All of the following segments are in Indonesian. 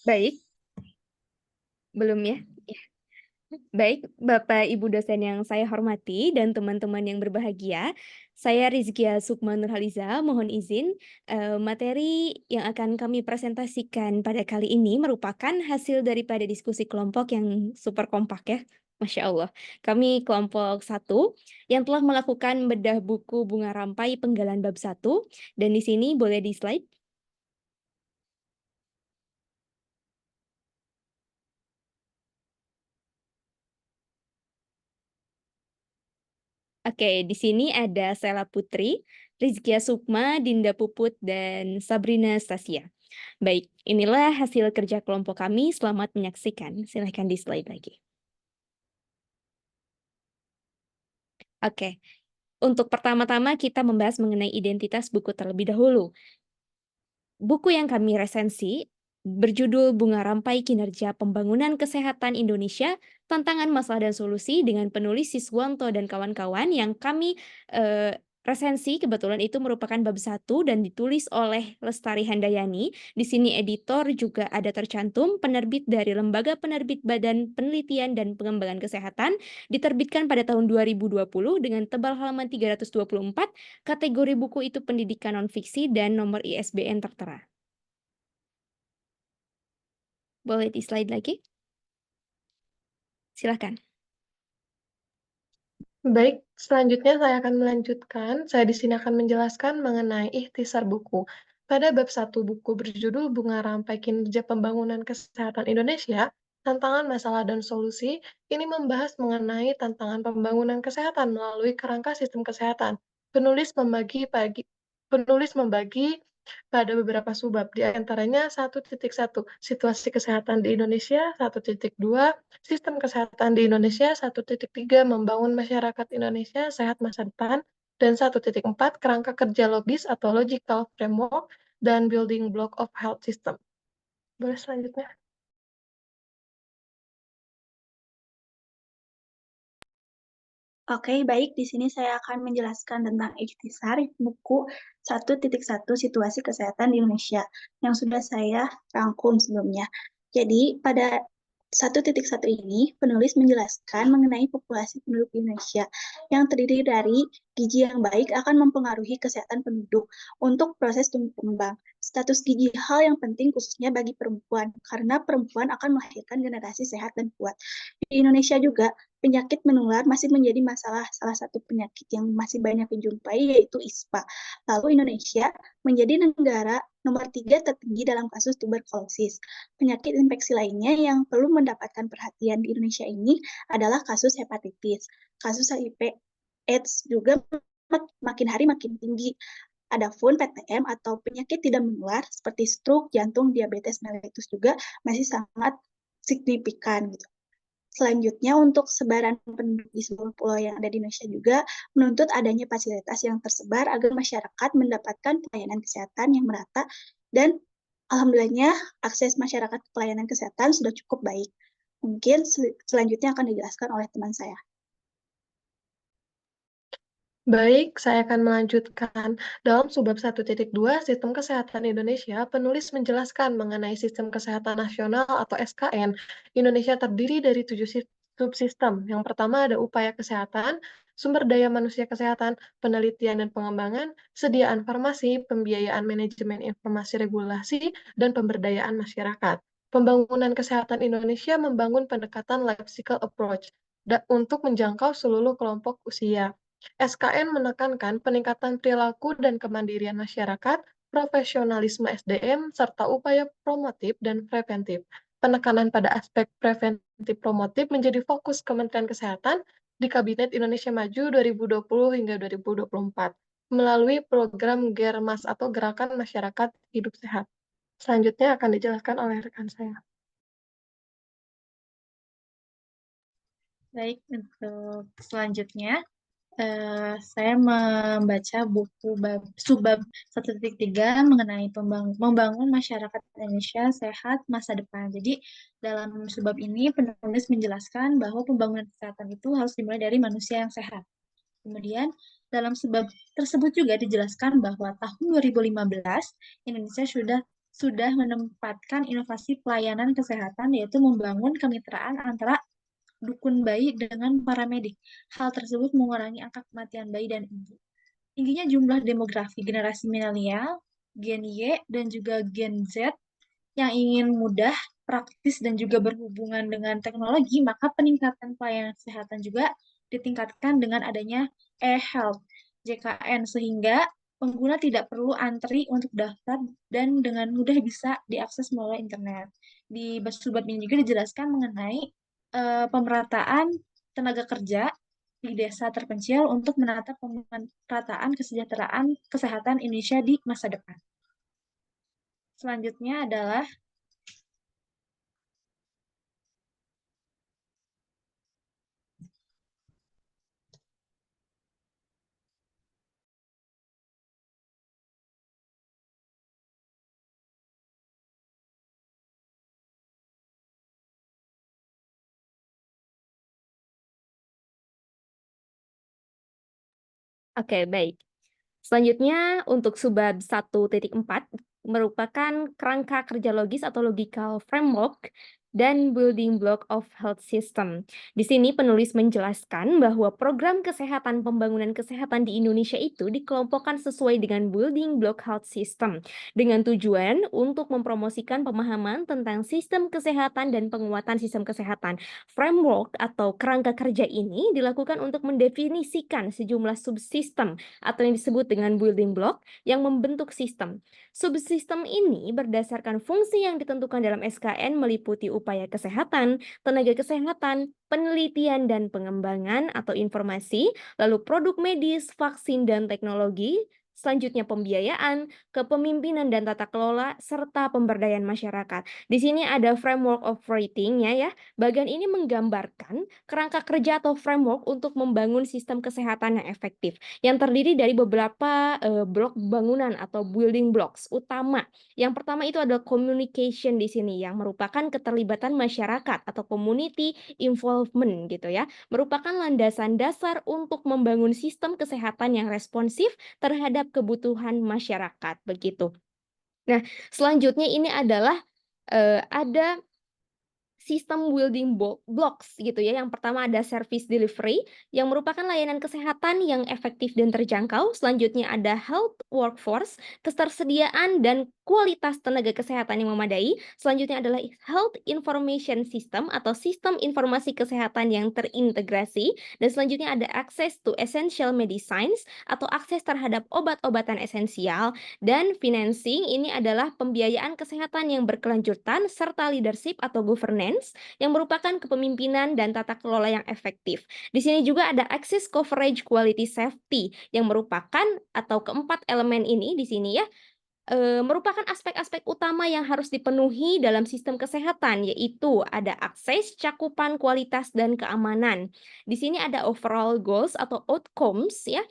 Baik, belum ya? Ya. Baik, Bapak Ibu dosen yang saya hormati dan teman-teman yang berbahagia, saya Rizkia Sukma Nurhaliza, mohon izin, materi yang akan kami presentasikan pada kali ini merupakan hasil daripada diskusi kelompok yang super kompak ya, Masya Allah. Kami kelompok satu yang telah melakukan bedah buku Bunga Rampai Penggalan Bab 1, dan di sini boleh di slide. Oke, di sini ada Sela Putri, Rizkia Sukma, Dinda Puput, dan Sabrina Stasia. Baik, inilah hasil kerja kelompok kami. Selamat menyaksikan. Silahkan di slide lagi. Oke, untuk pertama-tama kita membahas mengenai identitas buku terlebih dahulu. Buku yang kami resensi berjudul Bunga Rampai Kinerja Pembangunan Kesehatan Indonesia, Tantangan Masalah dan Solusi dengan penulis Siswanto dan kawan-kawan yang kami resensi kebetulan itu merupakan bab 1 dan ditulis oleh Lestari Handayani. Di sini editor juga ada tercantum penerbit dari Lembaga Penerbit Badan Penelitian dan Pengembangan Kesehatan, diterbitkan pada tahun 2020 dengan tebal halaman 324. Kategori buku itu pendidikan non-fiksi dan nomor ISBN tertera. Boleh di slide lagi? Silakan. Baik, selanjutnya saya akan melanjutkan. Saya di sini akan menjelaskan mengenai ikhtisar buku. Pada bab 1 buku berjudul Bunga Rampai Kinerja Pembangunan Kesehatan Indonesia, Tantangan Masalah dan Solusi, ini membahas mengenai tantangan pembangunan kesehatan melalui kerangka sistem kesehatan. Penulis membagi pada beberapa subbab, di antaranya 1.1 situasi kesehatan di Indonesia, 1.2 sistem kesehatan di Indonesia, 1.3 membangun masyarakat Indonesia sehat masa depan, dan 1.4 kerangka kerja logis atau logical framework dan building block of health system. Boleh selanjutnya? Oke, baik. Di sini saya akan menjelaskan tentang ikhtisar buku 1.1 Situasi Kesehatan di Indonesia yang sudah saya rangkum sebelumnya. Jadi, pada 1.1 ini, penulis menjelaskan mengenai populasi penduduk Indonesia yang terdiri dari gizi yang baik akan mempengaruhi kesehatan penduduk untuk proses tumbuh kembang. Status gizi hal yang penting khususnya bagi perempuan, karena perempuan akan melahirkan generasi sehat dan kuat. Di Indonesia juga, penyakit menular masih menjadi masalah, salah satu penyakit yang masih banyak dijumpai yaitu ISPA. Lalu Indonesia menjadi negara nomor 3 tertinggi dalam kasus tuberkulosis. Penyakit infeksi lainnya yang perlu mendapatkan perhatian di Indonesia ini adalah kasus hepatitis. Kasus HIV AIDS juga makin hari makin tinggi. Adapun PTM atau penyakit tidak menular seperti stroke, jantung, diabetes mellitus juga masih sangat signifikan gitu. Selanjutnya, untuk sebaran penduduk di seluruh pulau yang ada di Indonesia juga menuntut adanya fasilitas yang tersebar agar masyarakat mendapatkan pelayanan kesehatan yang merata dan alhamdulillahnya akses masyarakat ke pelayanan kesehatan sudah cukup baik. Mungkin selanjutnya akan dijelaskan oleh teman saya. Baik, saya akan melanjutkan. Dalam subbab 1.2 Sistem Kesehatan Indonesia, penulis menjelaskan mengenai Sistem Kesehatan Nasional atau SKN. Indonesia terdiri dari 7 subsistem. Yang pertama ada upaya kesehatan, sumber daya manusia kesehatan, penelitian dan pengembangan, sediaan farmasi, pembiayaan manajemen informasi regulasi, dan pemberdayaan masyarakat. Pembangunan kesehatan Indonesia membangun pendekatan life cycle approach untuk menjangkau seluruh kelompok usia. SKN menekankan peningkatan perilaku dan kemandirian masyarakat, profesionalisme SDM, serta upaya promotif dan preventif. Penekanan pada aspek preventif promotif menjadi fokus Kementerian Kesehatan di Kabinet Indonesia Maju 2020 hingga 2024 melalui program GERMAS atau Gerakan Masyarakat Hidup Sehat. Selanjutnya akan dijelaskan oleh rekan saya. Baik, untuk selanjutnya saya membaca buku subbab 1.3 mengenai membangun masyarakat Indonesia sehat masa depan. Jadi dalam subbab ini penulis menjelaskan bahwa pembangunan kesehatan itu harus dimulai dari manusia yang sehat. Kemudian dalam subbab tersebut juga dijelaskan bahwa tahun 2015 Indonesia sudah sudah menempatkan inovasi pelayanan kesehatan, yaitu membangun kemitraan antara dukun bayi dengan paramedik. Hal tersebut mengurangi angka kematian bayi dan ibu. Tingginya jumlah demografi generasi milenial, Gen Y, dan juga Gen Z yang ingin mudah, praktis, dan juga berhubungan dengan teknologi, maka peningkatan pelayanan kesehatan juga ditingkatkan dengan adanya e-health, JKN, sehingga pengguna tidak perlu antri untuk daftar dan dengan mudah bisa diakses melalui internet. Di subbab ini juga dijelaskan mengenai pemerataan tenaga kerja di desa terpencil untuk menata pemerataan kesejahteraan kesehatan Indonesia di masa depan. Selanjutnya adalah Oke, baik. Selanjutnya untuk subbab 1.4 merupakan kerangka kerja logis atau logical framework dan building block of health system. Di sini penulis menjelaskan bahwa program kesehatan pembangunan kesehatan di Indonesia itu dikelompokkan sesuai dengan building block health system dengan tujuan untuk mempromosikan pemahaman tentang sistem kesehatan dan penguatan sistem kesehatan. Framework atau kerangka kerja ini dilakukan untuk mendefinisikan sejumlah subsistem atau yang disebut dengan building block yang membentuk sistem. Subsistem ini berdasarkan fungsi yang ditentukan dalam SKN meliputi upaya kesehatan, tenaga kesehatan, penelitian dan pengembangan atau informasi, lalu produk medis, vaksin dan teknologi, selanjutnya pembiayaan, kepemimpinan dan tata kelola, serta pemberdayaan masyarakat. Di sini ada framework operating-nya ya. Bagian ini menggambarkan kerangka kerja atau framework untuk membangun sistem kesehatan yang efektif yang terdiri dari beberapa blok bangunan atau building blocks utama. Yang pertama itu adalah communication di sini yang merupakan keterlibatan masyarakat atau community involvement gitu ya. Merupakan landasan dasar untuk membangun sistem kesehatan yang responsif terhadap kebutuhan masyarakat begitu. Nah, selanjutnya ini adalah ada sistem building blocks gitu ya. Yang pertama ada service delivery yang merupakan layanan kesehatan yang efektif dan terjangkau. Selanjutnya ada health workforce, ketersediaan dan kualitas tenaga kesehatan yang memadai. Selanjutnya adalah health information system atau sistem informasi kesehatan yang terintegrasi. Dan selanjutnya ada access to essential medicines atau akses terhadap obat-obatan esensial. Dan financing ini adalah pembiayaan kesehatan yang berkelanjutan serta leadership atau governance yang merupakan kepemimpinan dan tata kelola yang efektif. Di sini juga ada access coverage quality safety yang merupakan atau keempat elemen ini di sini ya merupakan aspek-aspek utama yang harus dipenuhi dalam sistem kesehatan, yaitu ada akses, cakupan, kualitas, dan keamanan. Di sini ada overall goals atau outcomes ya,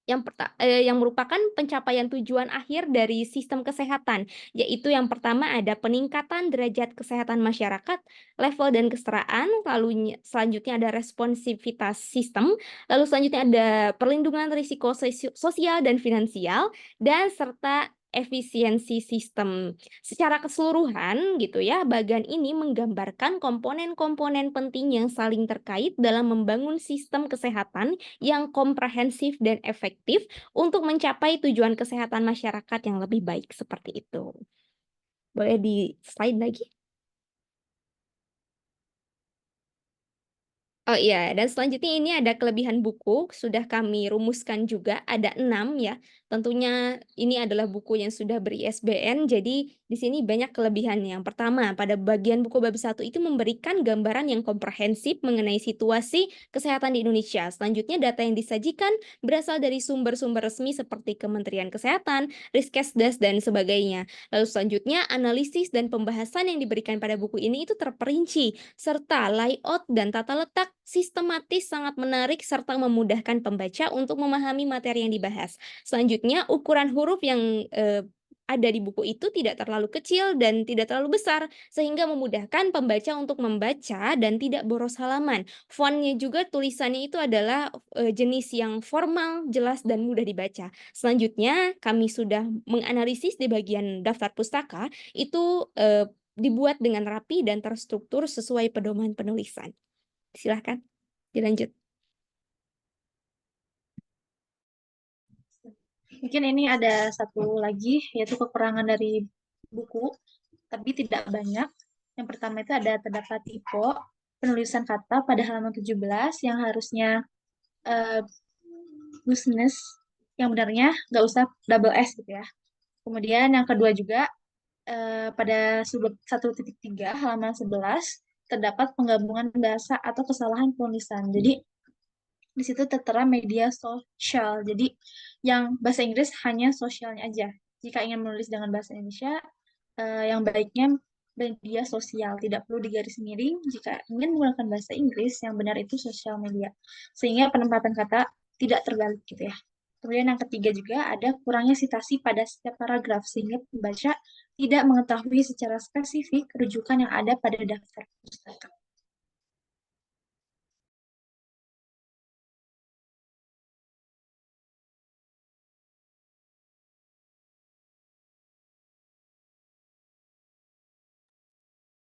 yang merupakan pencapaian tujuan akhir dari sistem kesehatan, yaitu yang pertama ada peningkatan derajat kesehatan masyarakat, level dan kesetaraan, lalu selanjutnya ada responsivitas sistem, lalu selanjutnya ada perlindungan risiko sosial dan finansial, dan serta efisiensi sistem. Secara keseluruhan gitu ya, bagian ini menggambarkan komponen-komponen penting yang saling terkait dalam membangun sistem kesehatan yang komprehensif dan efektif untuk mencapai tujuan kesehatan masyarakat yang lebih baik seperti itu. Boleh di slide lagi? Oh iya, dan selanjutnya ini ada kelebihan buku, sudah kami rumuskan juga, ada 6 ya. Tentunya ini adalah buku yang sudah ber-ISBN, jadi di sini banyak kelebihan. Yang pertama, pada bagian buku bab 1 itu memberikan gambaran yang komprehensif mengenai situasi kesehatan di Indonesia. Selanjutnya, data yang disajikan berasal dari sumber-sumber resmi seperti Kementerian Kesehatan, Riskesdas, dan sebagainya. Lalu selanjutnya, analisis dan pembahasan yang diberikan pada buku ini itu terperinci, serta layout dan tata letak sistematis sangat menarik serta memudahkan pembaca untuk memahami materi yang dibahas. Selanjutnya, ukuran huruf yang ada di buku itu tidak terlalu kecil dan tidak terlalu besar, sehingga memudahkan pembaca untuk membaca dan tidak boros halaman. Fontnya juga tulisannya itu adalah, jenis yang formal, jelas, dan mudah dibaca. Selanjutnya, kami sudah menganalisis di bagian daftar pustaka, itu, dibuat dengan rapi dan terstruktur sesuai pedoman penulisan. Silahkan, dilanjut. Mungkin ini ada satu lagi, yaitu kekurangan dari buku, tapi tidak banyak. Yang pertama itu terdapat typo penulisan kata pada halaman 17 yang harusnya business, yang benarnya nggak usah double S gitu ya. Kemudian yang kedua juga pada subbab 1.3 halaman 11 terdapat penggabungan bahasa atau kesalahan penulisan. Jadi di situ tertera media sosial. Jadi yang bahasa Inggris hanya sosialnya aja. Jika ingin menulis dengan bahasa Indonesia, yang baiknya media sosial, tidak perlu digaris miring. Jika ingin menggunakan bahasa Inggris, yang benar itu sosial media. Sehingga penempatan kata tidak terbalik gitu ya. Kemudian yang ketiga juga ada kurangnya sitasi pada setiap paragraf, sehingga pembaca tidak mengetahui secara spesifik rujukan yang ada pada daftar pustaka.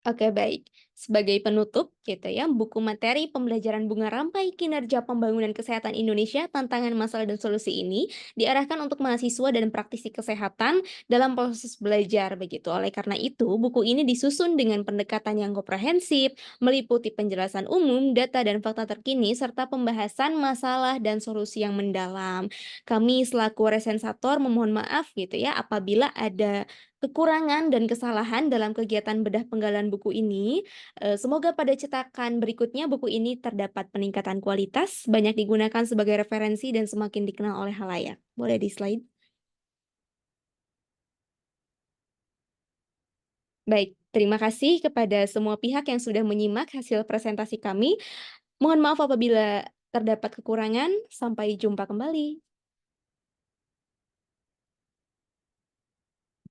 Oke, baik. Sebagai penutup gitu ya, buku materi pembelajaran Bunga Rampai Kinerja Pembangunan Kesehatan Indonesia, Tantangan, Masalah, dan Solusi ini diarahkan untuk mahasiswa dan praktisi kesehatan dalam proses belajar begitu. Oleh karena itu, buku ini disusun dengan pendekatan yang komprehensif, meliputi penjelasan umum, data dan fakta terkini, serta pembahasan masalah dan solusi yang mendalam. Kami selaku resensator memohon maaf gitu ya apabila ada kekurangan dan kesalahan dalam kegiatan bedah penggalan buku ini. Semoga pada cetakan berikutnya buku ini terdapat peningkatan kualitas, banyak digunakan sebagai referensi dan semakin dikenal oleh halayak. Boleh di slide? Baik, terima kasih kepada semua pihak yang sudah menyimak hasil presentasi kami. Mohon maaf apabila terdapat kekurangan. Sampai jumpa kembali.